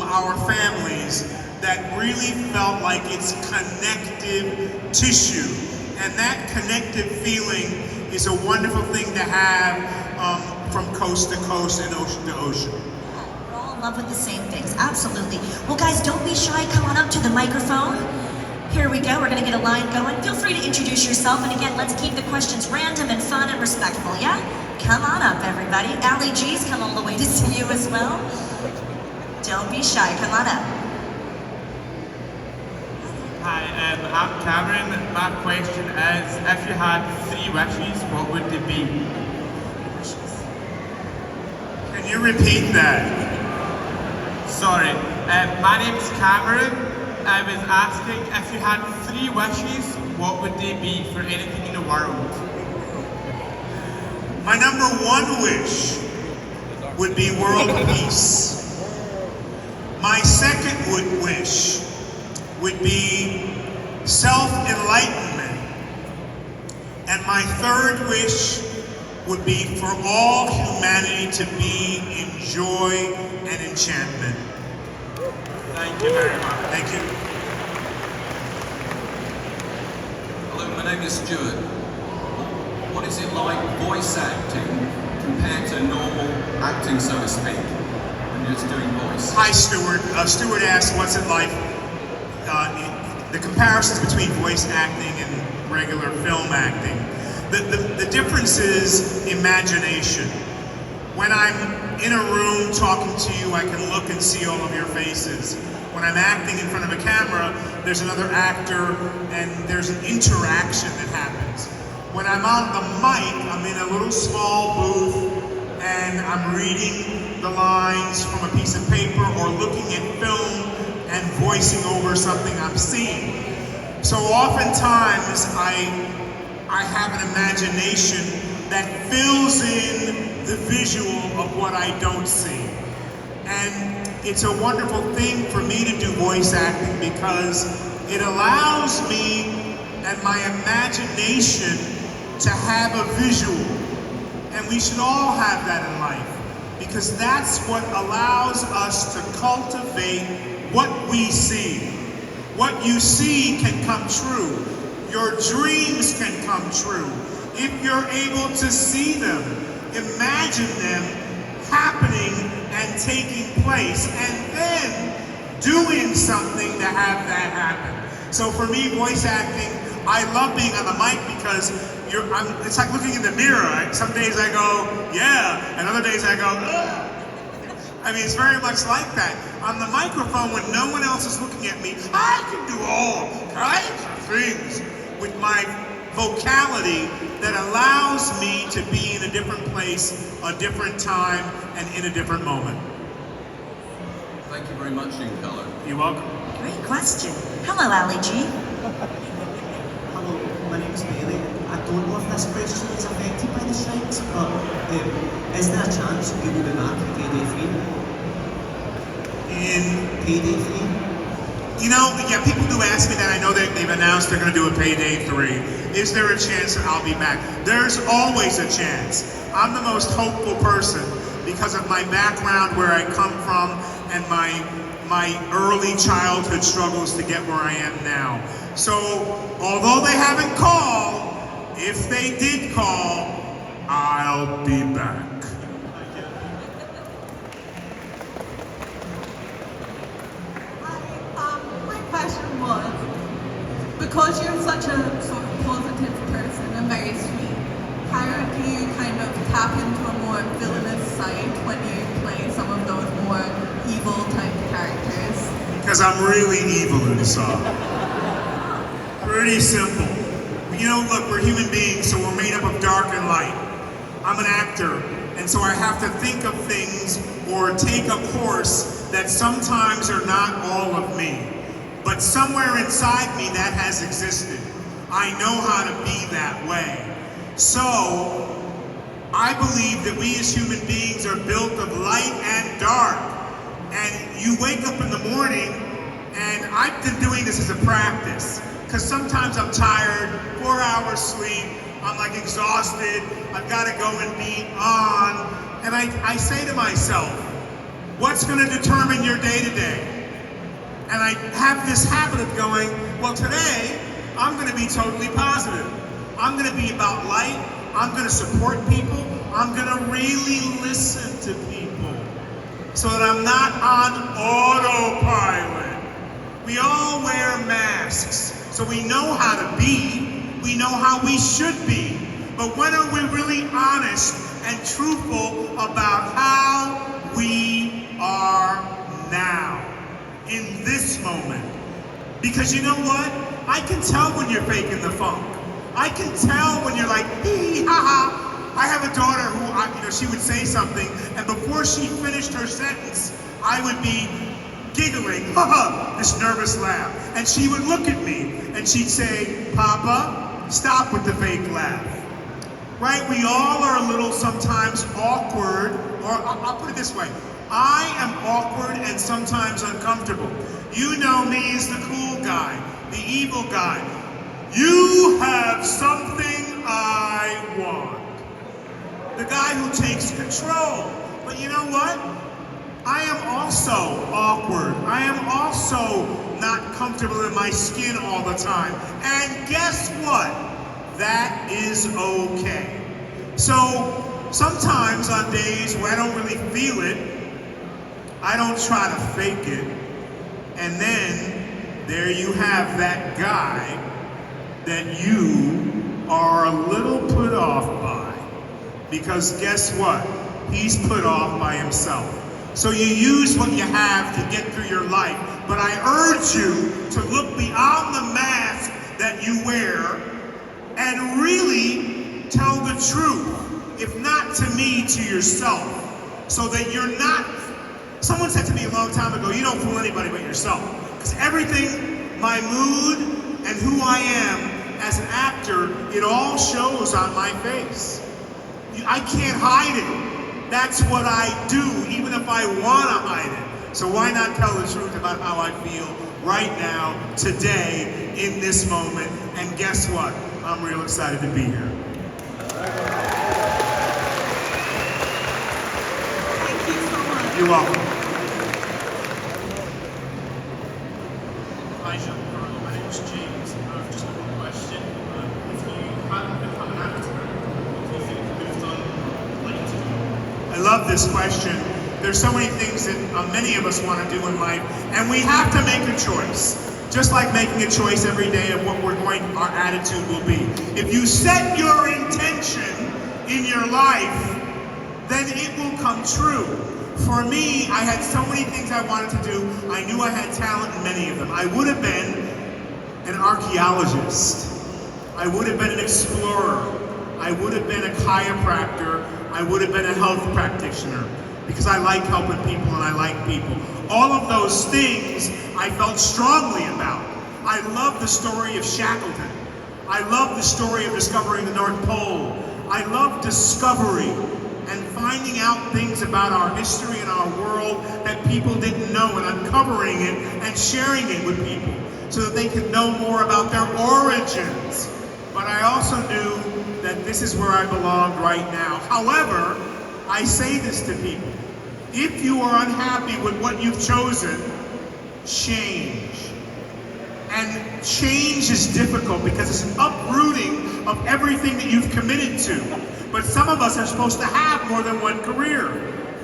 our families that really felt like it's connective tissue. And that connective feeling is a wonderful thing to have from coast to coast and ocean to ocean. We're all in love with the same things, absolutely. Well guys, don't be shy, come on up to the microphone. Here we go, we're gonna get a line going. Feel free to introduce yourself, and again, let's keep the questions random and fun and respectful, yeah? Come on up, everybody. Ali G's come all the way to see you as well. Don't be shy, come on up. Hi, I'm Cameron. My question is, if you had 3 wishes, what would they be? Can you repeat that? Sorry, my name's Cameron. I was asking, if you had 3 wishes, what would they be for anything in the world? My number 1 wish would be world peace. My second wish would be self-enlightenment. And my third wish would be for all humanity to be in joy and enchantment. Thank you very much. Thank you. Hello, my name is Stuart. What is it like voice acting compared to normal acting, so to speak, when you're just doing voice? Hi, Stuart. Stuart asked, what's it like, the comparisons between voice acting and regular film acting. The difference is imagination. When I'm in a room talking to you, I can look and see all of your faces. When I'm acting in front of a camera, there's another actor and there's an interaction that happens. When I'm on the mic, I'm in a little small booth and I'm reading the lines from a piece of paper or looking at film and voicing over something I'm seeing. So oftentimes I have an imagination that fills in the visual of what I don't see. And it's a wonderful thing for me to do voice acting because it allows me and my imagination to have a visual. And we should all have that in life because that's what allows us to cultivate what we see. What you see can come true. Your dreams can come true. If you're able to see them, imagine them happening and taking place, and then doing something to have that happen. So for me, voice acting, I love being on the mic because it's like looking in the mirror. Some days I go, yeah, and other days I go, ugh. I mean, it's very much like that. On the microphone, when no one else is looking at me, I can do all kinds of things with my vocality that allows me to be in a different place, a different time, and in a different moment. Thank you very much, Giancarlo. You're welcome. Great question. Hello, Ali G. Hello, my name is Bailey. I don't know if this question is affected by the strikes, but is there a chance you will be back in Payday 3? In Payday 3? You know, yeah, people do ask me that. I know that they've announced they're going to do a Payday 3. Is there a chance that I'll be back? There's always a chance. I'm the most hopeful person because of my background, where I come from, and my early childhood struggles to get where I am now. So, although they haven't called, if they did call, I'll be back. My question was, because you're such a sort of positive person and very sweet, how do you kind of tap into a more villainous side when you play some of those more evil type characters? Because I'm really evil inside. Pretty simple. You know, look, we're human beings, so we're made up of dark and light. I'm an actor, and so I have to think of things or take a course that sometimes are not all of me. But somewhere inside me that has existed. I know how to be that way. So, I believe that we as human beings are built of light and dark. And you wake up in the morning, and I've been doing this as a practice. Because sometimes I'm tired, 4 hours sleep, I'm like exhausted, I've got to go and be on. And I say to myself, What's going to determine your day-to-day? And I have this habit of going, well, today, I'm going to be totally positive. I'm going to be about light. I'm going to support people. I'm going to really listen to people so that I'm not on autopilot. We all wear masks, so we know how to be. We know how we should be. But when are we really honest and truthful about how we are now, in this moment? Because you know what? I can tell when you're faking the funk. I can tell when you're like, hee ha ha. I have a daughter who, she would say something, and before she finished her sentence, I would be giggling, ha ha, this nervous laugh. And she would look at me, and she'd say, Papa, stop with the fake laugh. Right? We all are a little sometimes awkward, or I'll put it this way. I am awkward and sometimes uncomfortable. You know me as the cool guy, the evil guy. You have something I want. The guy who takes control. But you know what? I am also awkward. I am also not comfortable in my skin all the time. And guess what? That is okay. So sometimes on days where I don't really feel it, I don't try to fake it. And then there you have that guy that you are a little put off by. Because guess what? He's put off by himself. So you use what you have to get through your life. But I urge you to look beyond the mask that you wear and really tell the truth, if not to me, to yourself, so that you're not. Someone said to me a long time ago, you don't fool anybody but yourself. Because everything, my mood and who I am as an actor, it all shows on my face. I can't hide it. That's what I do, even if I want to hide it. So why not tell the truth about how I feel right now, today, in this moment? And guess what? I'm real excited to be here. Thank you so much. You're welcome. Hi, Giancarlo. My name is James. I've just got one question. If you hadn't become an actor, what do you think you would have done later? I love this question. There's so many things that many of us want to do in life, and we have to make a choice. Just like making a choice every day of what our attitude will be. If you set your intention in your life, then it will come true. For me, I had so many things I wanted to do. I knew I had talent in many of them. I would have been an archaeologist. I would have been an explorer. I would have been a chiropractor. I would have been a health practitioner. Because I like helping people and I like people. All of those things I felt strongly about. I love the story of Shackleton. I love the story of discovering the North Pole. I love discovery and finding out things about our history and our world that people didn't know, and uncovering it and sharing it with people so that they could know more about their origins. But I also knew that this is where I belonged right now. However, I say this to people. If you are unhappy with what you've chosen, change. And change is difficult because it's an uprooting of everything that you've committed to. But some of us are supposed to have more than one career.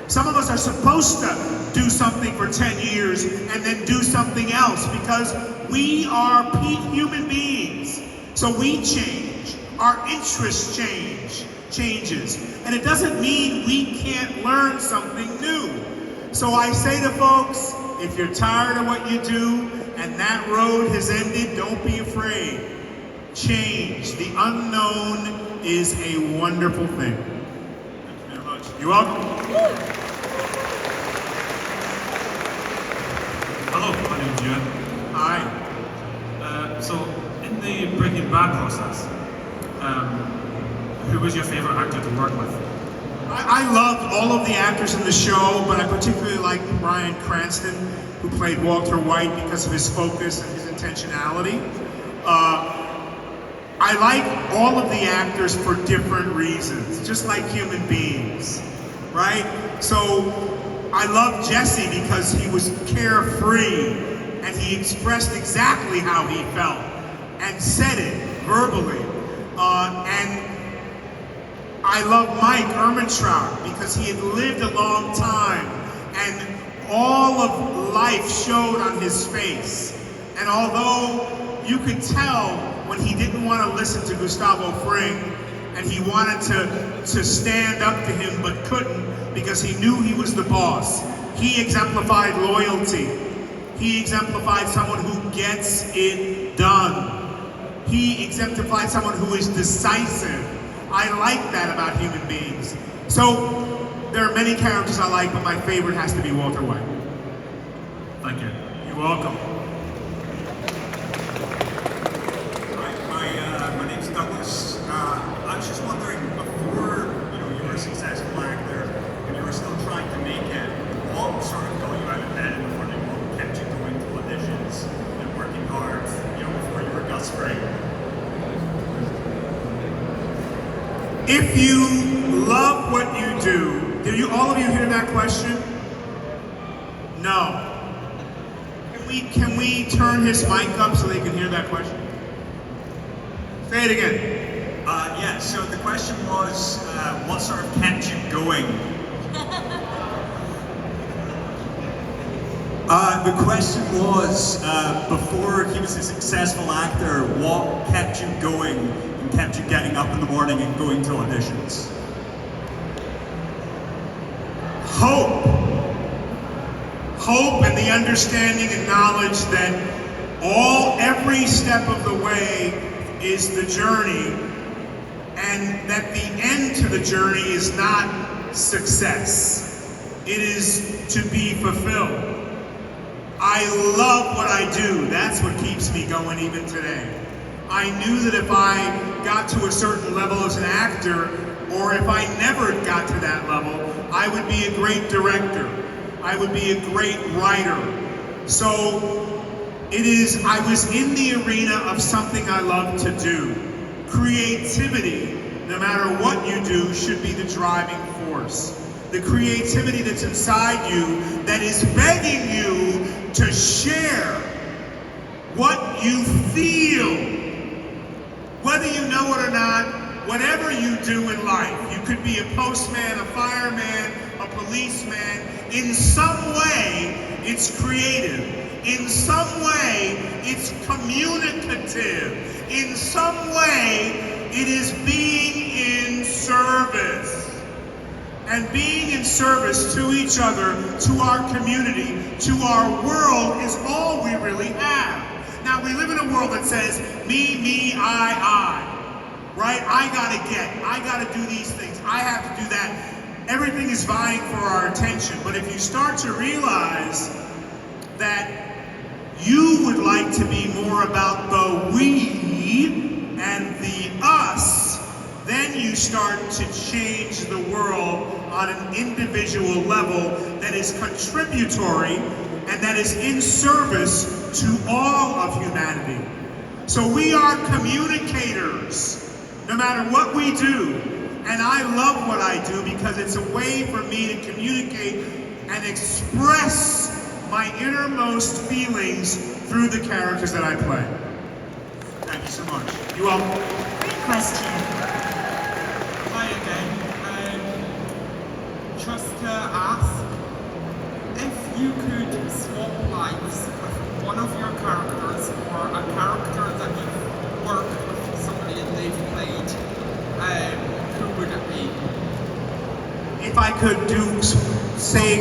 Some of us are supposed to do something for 10 years and then do something else because we are human beings. So we change. Our interests changes. And it doesn't mean we can't learn something new. So I say to folks, if you're tired of what you do and that road has ended, don't be afraid. Change. The unknown is a wonderful thing. Thank you very much. You're welcome. Hello, my name is Ewan. Hi. So, in the Breaking Bad process, who was your favorite actor to work with? I loved all of the actors in the show, but I particularly liked Bryan Cranston, who played Walter White because of his focus and his intentionality. I like all of the actors for different reasons, just like human beings, right? So I love Jesse because he was carefree and he expressed exactly how he felt and said it verbally. And I love Mike Ehrmantraut because he had lived a long time and all of life showed on his face. And although you could tell when he didn't want to listen to Gustavo Fring and he wanted to stand up to him but couldn't because he knew he was the boss, he exemplified loyalty. He exemplified someone who gets it done. He exemplified someone who is decisive. I like that about human beings. So there are many characters I like, but my favorite has to be Walter White. Thank you. You're welcome. My name's Douglas. I was just wondering, before you were a successful actor and you were still trying to make it, what sort of got you out of bed in the morning? What kept you going to auditions and working hard? Before you were Gus Fring. If you love what you do, did you all of you hear that question? No. Can we turn his mic up so they can hear that question? Say it again. Yeah, so the question was, what sort of kept you going? The question was, before he was a successful actor, what kept you going and kept you getting up in the morning and going to auditions? Hope. Hope and the understanding and knowledge that every step of the way is the journey, and that the end to the journey is not success. It is to be fulfilled. I love what I do. That's what keeps me going even today. I knew that if I got to a certain level as an actor, or if I never got to that level, I would be a great director. I would be a great writer. So I was in the arena of something I love to do. Creativity, no matter what you do, should be the driving force. The creativity that's inside you that is begging you to share what you feel. Whether you know it or not, whatever you do in life, you could be a postman, a fireman, a policeman, in some way it's creative. In some way it's communicative. In some way it is being in service. And being in service to each other, to our community, to our world is all we really have. Now we live in a world that says me, I, right? I gotta do these things, I have to do that. Everything is vying for our attention, but if you start to realize that you would like to be more about the we and the us, then you start to change the world on an individual level that is contributory and that is in service to all of humanity. So we are communicators, no matter what we do. And I love what I do because it's a way for me to communicate and express my innermost feelings through the characters that I play. Thank you so much. You're welcome. Great question. Hi again. Just to ask, if you could swap lives with one of your characters or a character that you've worked with somebody and they've played, who would it be? If I could say...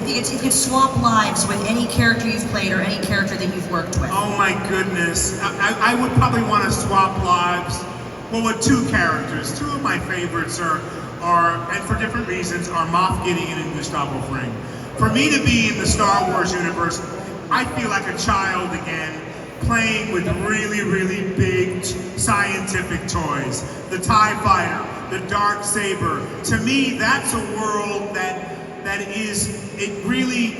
You could swap lives with any character you've played or any character that you've worked with. Oh my goodness. I would probably want to swap lives, well, with two characters. Two of my favorites are, and for different reasons, are Moff Gideon and Gustavo Fring. For me to be in the Star Wars universe, I feel like a child again, playing with really, really big scientific toys. The TIE Fighter, the Dark Saber. To me, that's a world that it really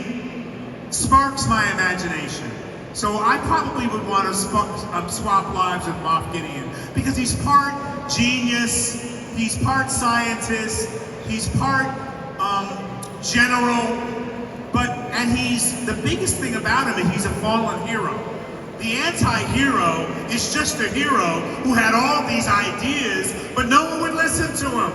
sparks my imagination. So I probably would want to swap lives with Moff Gideon because he's part genius, he's part scientist, he's part general, And he's, the biggest thing about him is he's a fallen hero. The anti-hero is just a hero who had all these ideas, but no one would listen to him.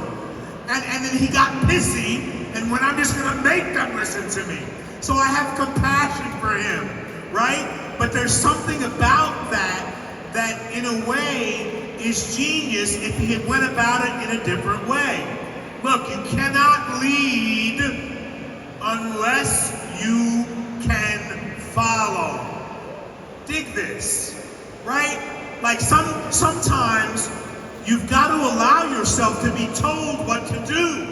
And then he got pissy, and when I'm just gonna make them listen to me. So I have compassion for him, right? But there's something about that in a way is genius if he had went about it in a different way. Look, you cannot lead unless you can follow. Dig this, right? Like sometimes you've got to allow yourself to be told what to do.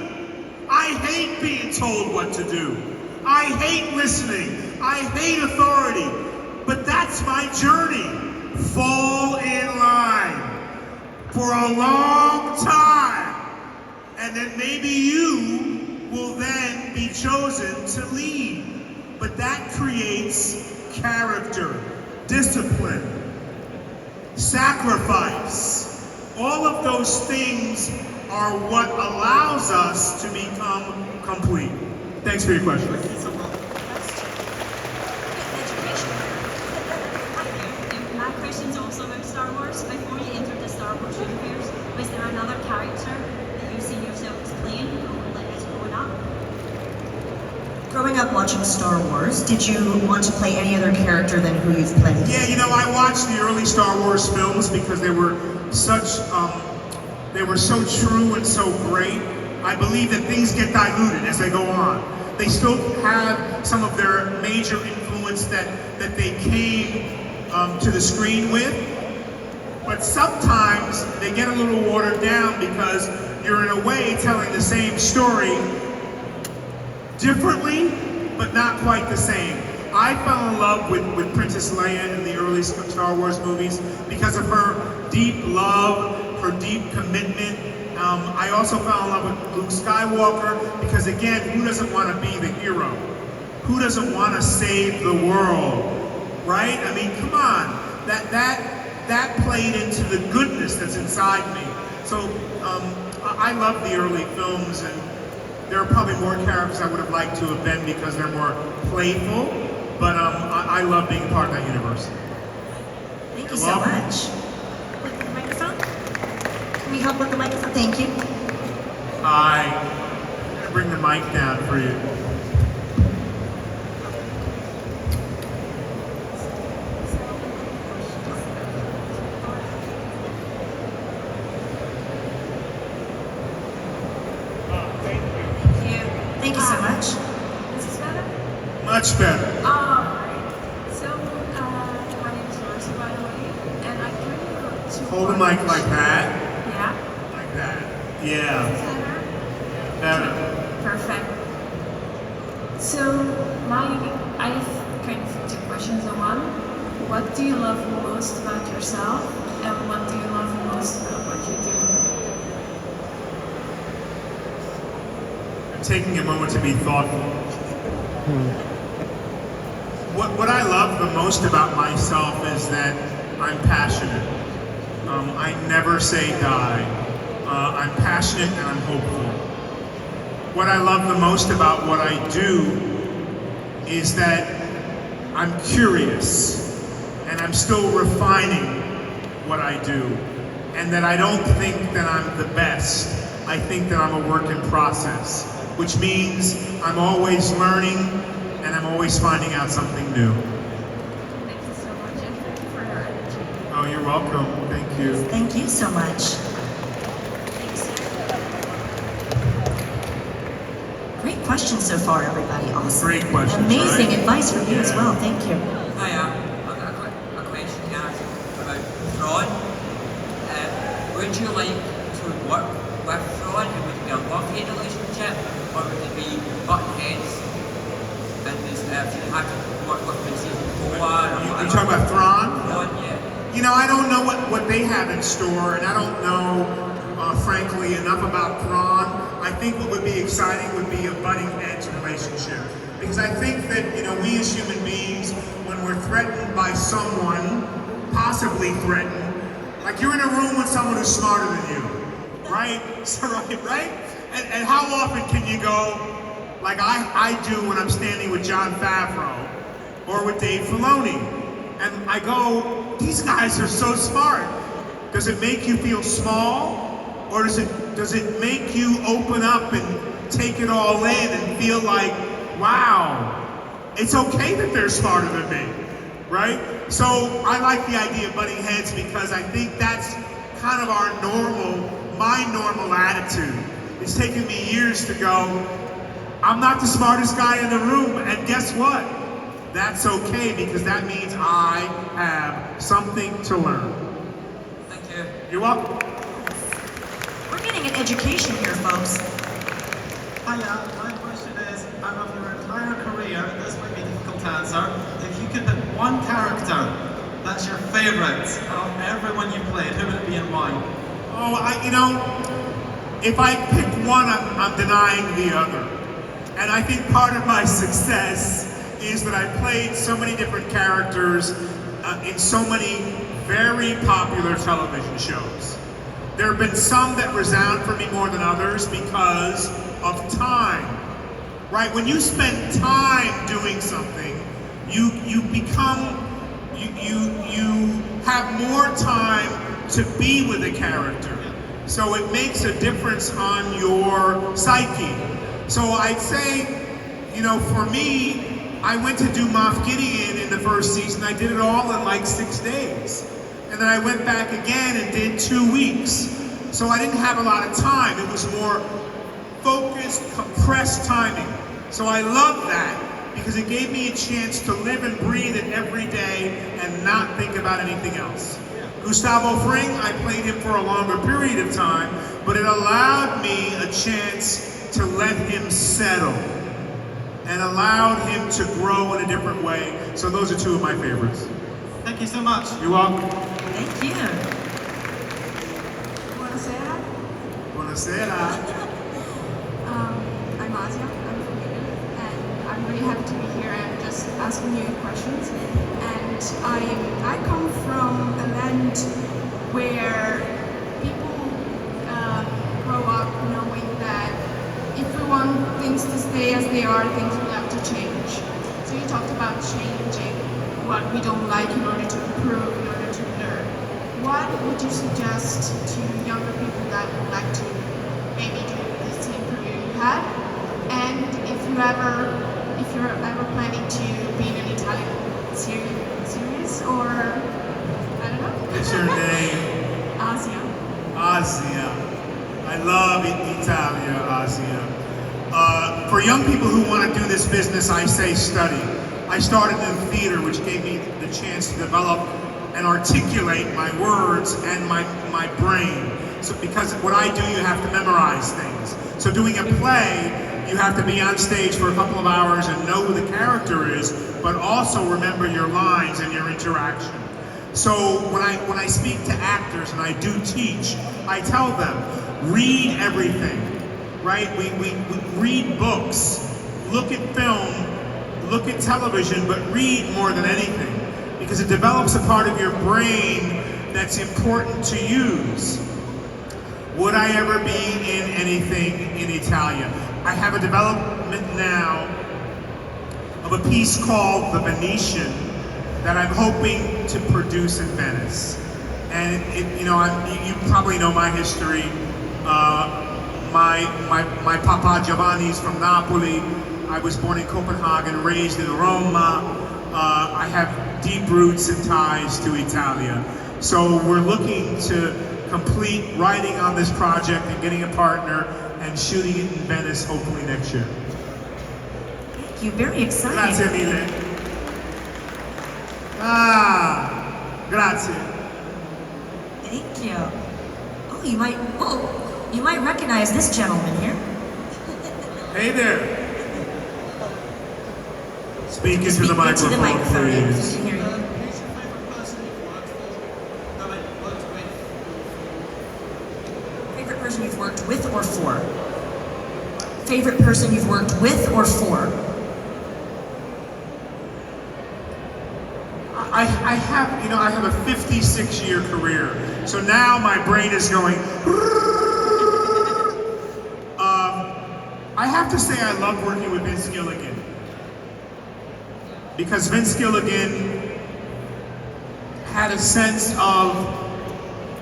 I hate being told what to do. I hate listening. I hate authority. But that's my journey. Fall in line for a long time. And then maybe you will then be chosen to lead. But that creates character, discipline, sacrifice. All of those things are what allows us to become complete. Thanks for your question. My question's also about Star Wars. Before you entered the Star Wars universe, was there another character that you see yourself as playing growing up? Growing up watching Star Wars, did you want to play any other character than who you've played? Yeah, you know, I watched the early Star Wars films because they were so true and so great. I believe that things get diluted as they go on. They still have some of their major influence that they came to the screen with, but sometimes they get a little watered down because you're in a way telling the same story differently, but not quite the same. I fell in love with Princess Leia in the early Star Wars movies because of her deep love, her deep commitment. I also fell in love with Luke Skywalker because, again, who doesn't want to be the hero? Who doesn't want to save the world, right? I mean, come on. That played into the goodness that's inside me. So I love the early films, and there are probably more characters I would have liked to have been because they're more playful, but I love being part of that universe. Thank you so much. With the microphone? Can we help with the microphone? Thank you. I'm gonna bring the mic down for you. Thank you so much. Is this better? Much better. So, my name is Marcy, by the way, and I kind of got two Hold the mic like that. Yeah? Like that. Yeah. Is that Better. perfect? So, I have kind of two questions in one. What do you love most about yourself, and what do you love most about what you do? I'm taking a moment to be thoughtful. What I love the most about myself is that I'm passionate. I never say die. I'm passionate and I'm hopeful. What I love the most about what I do is that I'm curious and I'm still refining what I do, and that I don't think that I'm the best. I think that I'm a work in process, which means I'm always learning and I'm always finding out something new. Thank you so much, and thank you for your energy. Oh, you're welcome. Thank you. Thank you so much. Great questions so far, everybody. Awesome. Great questions, Amazing right? advice from you as Yeah. well. Thank you. Hi, I've got a question to ask about Thrawn. Would you like to work with Thrawn, and would it be a love-hate relationship, or would it be butt heads? And if you had to work with him in season 4 or You talking about Thrawn? Thrawn, yeah. You know, I don't know what they have in store, and I don't know, frankly, enough about Thrawn. I think what would be exciting would be a butting edge relationship. Because I think that, you know, we as human beings, when we're threatened by someone, possibly threatened, like you're in a room with someone who's smarter than you, right? So, right? And how often can you go, like I do when I'm standing with Jon Favreau or with Dave Filoni. And I go, these guys are so smart. Does it make you feel small? Or does it make you open up and take it all in and feel like, wow, it's okay that they're smarter than me, right? So I like the idea of butting heads because I think that's kind of my normal attitude. It's taken me years to go, I'm not the smartest guy in the room, and guess what? That's okay, because that means I have something to learn. Thank you. You're welcome. We're getting an education here, folks. Hiya, my question is, out of your entire career, this might be difficult to answer, if you could pick one character that's your favorite of everyone you played, who would it be and why? Oh, if I pick one, I'm denying the other. And I think part of my success is that I played so many different characters in so many very popular television shows. There have been some that resound for me more than others because of time, right? When you spend time doing something, you have more time to be with a character. So it makes a difference on your psyche. So I'd say, for me, I went to do Moff Gideon in the first season. I did it all in like 6 days. And then I went back again and did 2 weeks. So I didn't have a lot of time. It was more focused, compressed timing. So I love that because it gave me a chance to live and breathe it every day and not think about anything else. Gustavo Fring, I played him for a longer period of time, but it allowed me a chance to let him settle and allowed him to grow in a different way. So those are two of my favorites. Thank you so much. You're welcome. Thank you. Buonasera. Buonasera. I'm Asia. I'm from Italy, and I'm really happy to be here and just asking you questions. And I come from a land where people grow up knowing that if we want things to stay as they are, things will have to change. So you talked about changing what we don't like in order to improve, in order to learn. What would you suggest to younger people that would like to maybe do the same career you had? And if you're ever planning to be in an Italian series, or I don't know. What's your name? Asia. Asia. I love Italia, Asia. For young people who want to do this business, I say study. I started in theater, which gave me the chance to develop and articulate my words and my brain. So because what I do, you have to memorize things. So doing a play, you have to be on stage for a couple of hours and know who the character is, but also remember your lines and your interaction. So when I speak to actors and I do teach, I tell them, read everything, right? We read books, look at film, look at television, but read more than anything because it develops a part of your brain that's important to use. Would I ever be in anything in Italia? I have a development now of a piece called The Venetian that I'm hoping to produce in Venice. And you probably know my history. My Papa Giovanni's from Napoli. I was born in Copenhagen, raised in Roma. I have deep roots and ties to Italia. So we're looking to complete writing on this project and getting a partner and shooting it in Venice hopefully next year. Thank you. Very exciting. Grazie mille. Grazie. Thank you. Oh, you might recognize this gentleman here. Hey there. Speak into the Speak into the microphone, microphone. please. We can hear you. Who's your favorite person you've worked for? No, like, worked with? Favorite person you've worked with or for? Favorite person you've worked with or for? I have a 56-year career, so now my brain is going. I have to say I love working with Vince Gilligan. Because Vince Gilligan had a sense of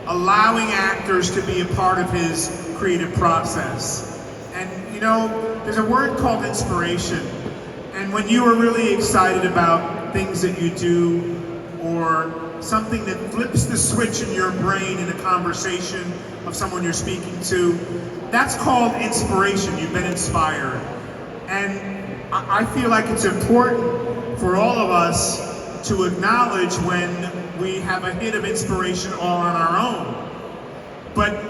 allowing actors to be a part of his creative process. And you know, there's a word called inspiration. And when you are really excited about things that you do, or something that flips the switch in your brain in a conversation of someone you're speaking to, that's called inspiration. You've been inspired. And I feel like it's important for all of us to acknowledge when we have a hit of inspiration all on our own. But,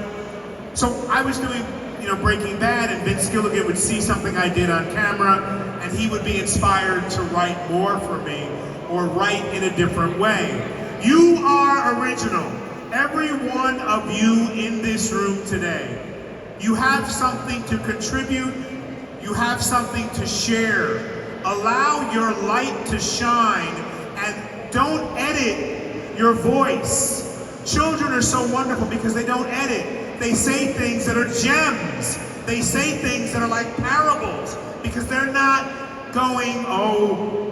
so I was doing, you know, Breaking Bad, and Vince Gilligan would see something I did on camera, and he would be inspired to write more for me, or write in a different way. You are original. Every one of you in this room today. You have something to contribute. You have something to share. Allow your light to shine, and don't edit your voice. Children are so wonderful because they don't edit. They say things that are gems. They say things that are like parables because they're not going, oh,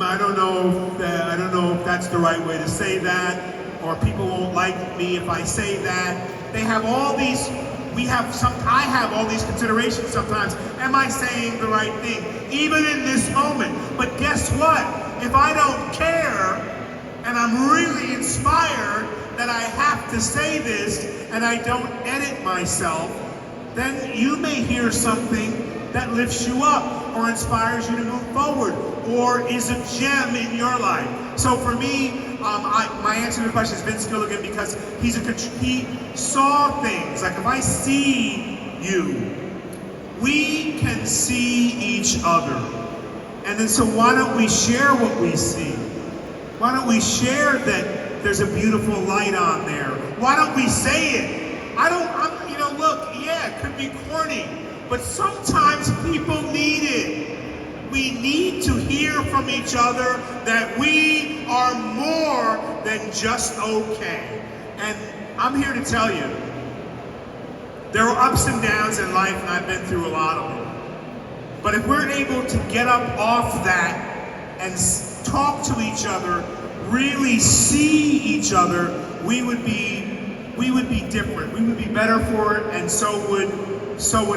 I don't know if that's the right way to say that, or people won't like me if I say that. They have all these, I have all these considerations sometimes. Am I saying the right thing? Even in this moment. But guess what? If I don't care, and I'm really inspired that I have to say this, and I don't edit myself, then you may hear something that lifts you up, or inspires you to move forward, or is a gem in your life. So for me, my answer to the question is Vince Gilligan, because he saw things. Like if I see you, we can see each other. And then so why don't we share what we see? Why don't we share that there's a beautiful light on there? Why don't we say it? Look, yeah, it could be corny, but sometimes people need it. We need to hear from each other that we are more than just okay. And I'm here to tell you, there are ups and downs in life, and I've been through a lot of them. But if we're able to get up off that and talk to each other, really see each other, we would be different. We would be better for it, and so would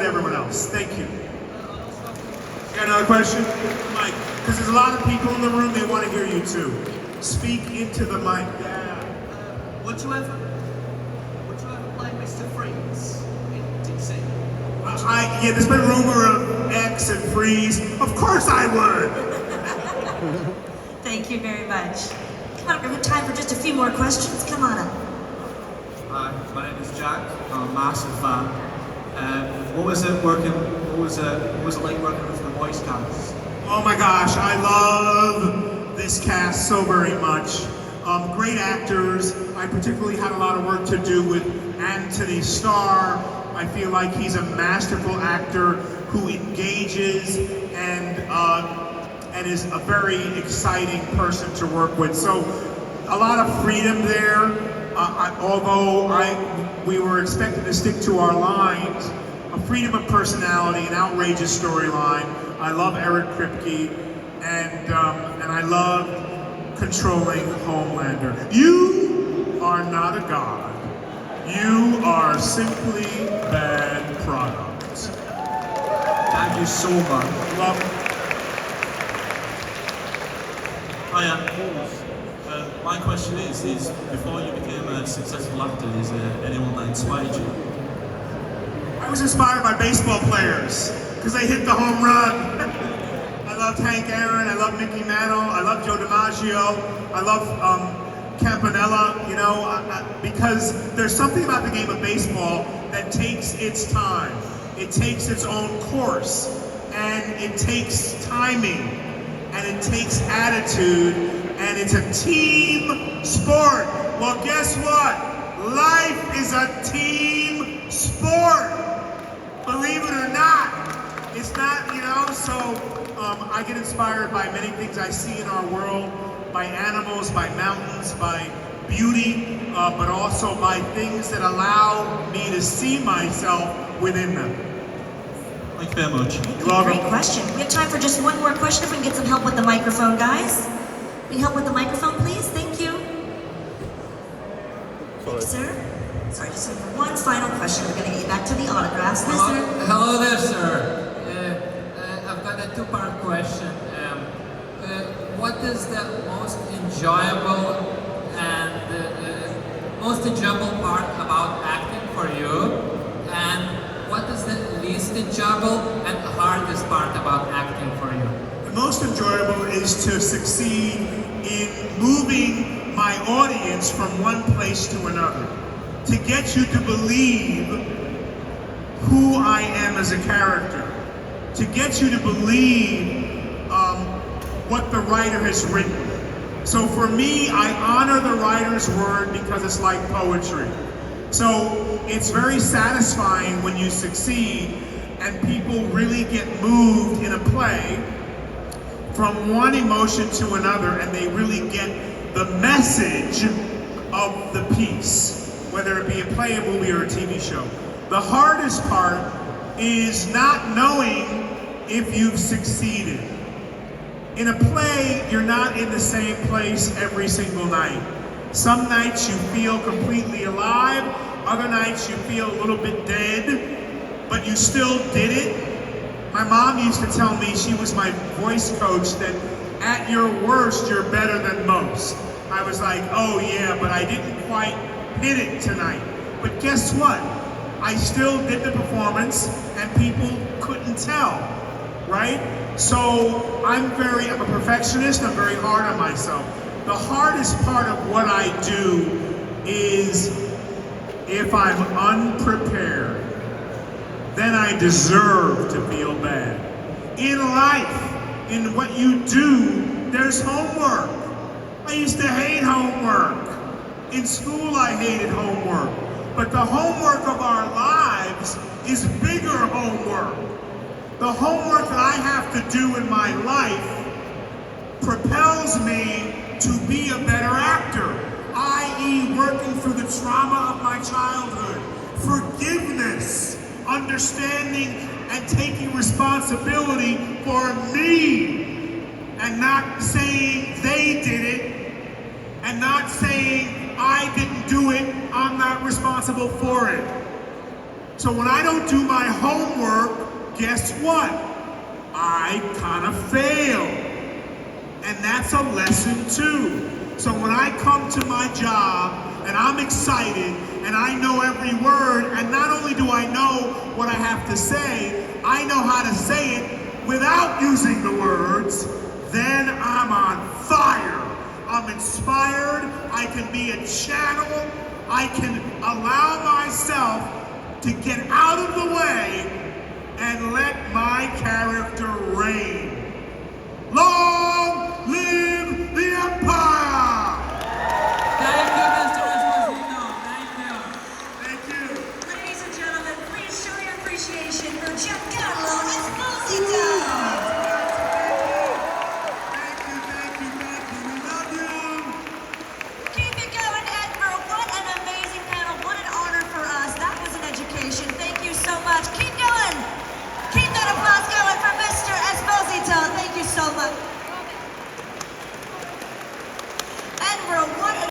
everyone else. Thank you. Got another question? Mike, because there's a lot of people in the room, they want to hear you too. Speak into the mic. Yeah. Would you ever play Mr. Freeze in DC? Yeah, there's been rumor of X and Freeze. Of course I would. Thank you very much. Come on, we have time for just a few more questions. Come on up. Hi, my name is Jack. I'm a massive fan. What was it like working with the voice cast? Oh my gosh, I love this cast so very much. Great actors. I particularly had a lot of work to do with Anthony Starr. I feel like he's a masterful actor who engages and is a very exciting person to work with. So a lot of freedom there. Although we were expected to stick to our lines, a freedom of personality, an outrageous storyline. I love Eric Kripke, and I love controlling Homelander. You are not a god. You are simply bad product. Thank you so much. Love. Hiya. My question is before you became a successful actor, is there anyone that inspired you? I was inspired by baseball players because they hit the home run. I loved Hank Aaron, I love Mickey Mantle, I love Joe DiMaggio, I love Campanella, because there's something about the game of baseball that takes its time. It takes its own course, and it takes timing, and it takes attitude, and it's a team sport. Well, guess what? Life is a team sport. Believe it or not, it's not, so I get inspired by many things I see in our world, by animals, by mountains, by beauty, but also by things that allow me to see myself within them. Thank you very much. You're welcome. Great question. We have time for just one more question if we can get some help with the microphone, guys. Can you help with the microphone, please? Thank you. Thank you, sir. Sorry, just have one final question. We're going to get you back to the autographs. Yes, sir. Hello there, sir. I've got a two-part question. What is the most enjoyable part about acting for you? And what is the least enjoyable and hardest part about acting for you? The most enjoyable is to succeed in moving my audience from one place to another, to get you to believe who I am as a character, to get you to believe what the writer has written. So for me, I honor the writer's word because it's like poetry. So it's very satisfying when you succeed and people really get moved in a play from one emotion to another, and they really get the message of the piece, whether it be a play, a movie, or a TV show. The hardest part is not knowing if you've succeeded. In a play, you're not in the same place every single night. Some nights you feel completely alive, other nights you feel a little bit dead, but you still did it. My mom used to tell me, she was my voice coach, that at your worst, you're better than most. I was like, oh yeah, but I didn't quite hit it tonight. But guess what? I still did the performance and people couldn't tell, right? So I'm a perfectionist, I'm very hard on myself. The hardest part of what I do is if I'm unprepared, then I deserve to feel bad. In life, in what you do, there's homework. I used to hate homework. In school, I hated homework. But the homework of our lives is bigger homework. The homework that I have to do in my life propels me to be a better actor, i.e. working through the trauma of my childhood, forgiveness, understanding and taking responsibility for me, and not saying they did it, and not saying I didn't do it, I'm not responsible for it. So when I don't do my homework, guess what? I kind of fail. And that's a lesson too. So when I come to my job and I'm excited and I know every word, and not only do I know what I have to say, I know how to say it without using the words, then I'm on fire. I'm inspired, I can be a channel, I can allow myself to get out of the way and let my character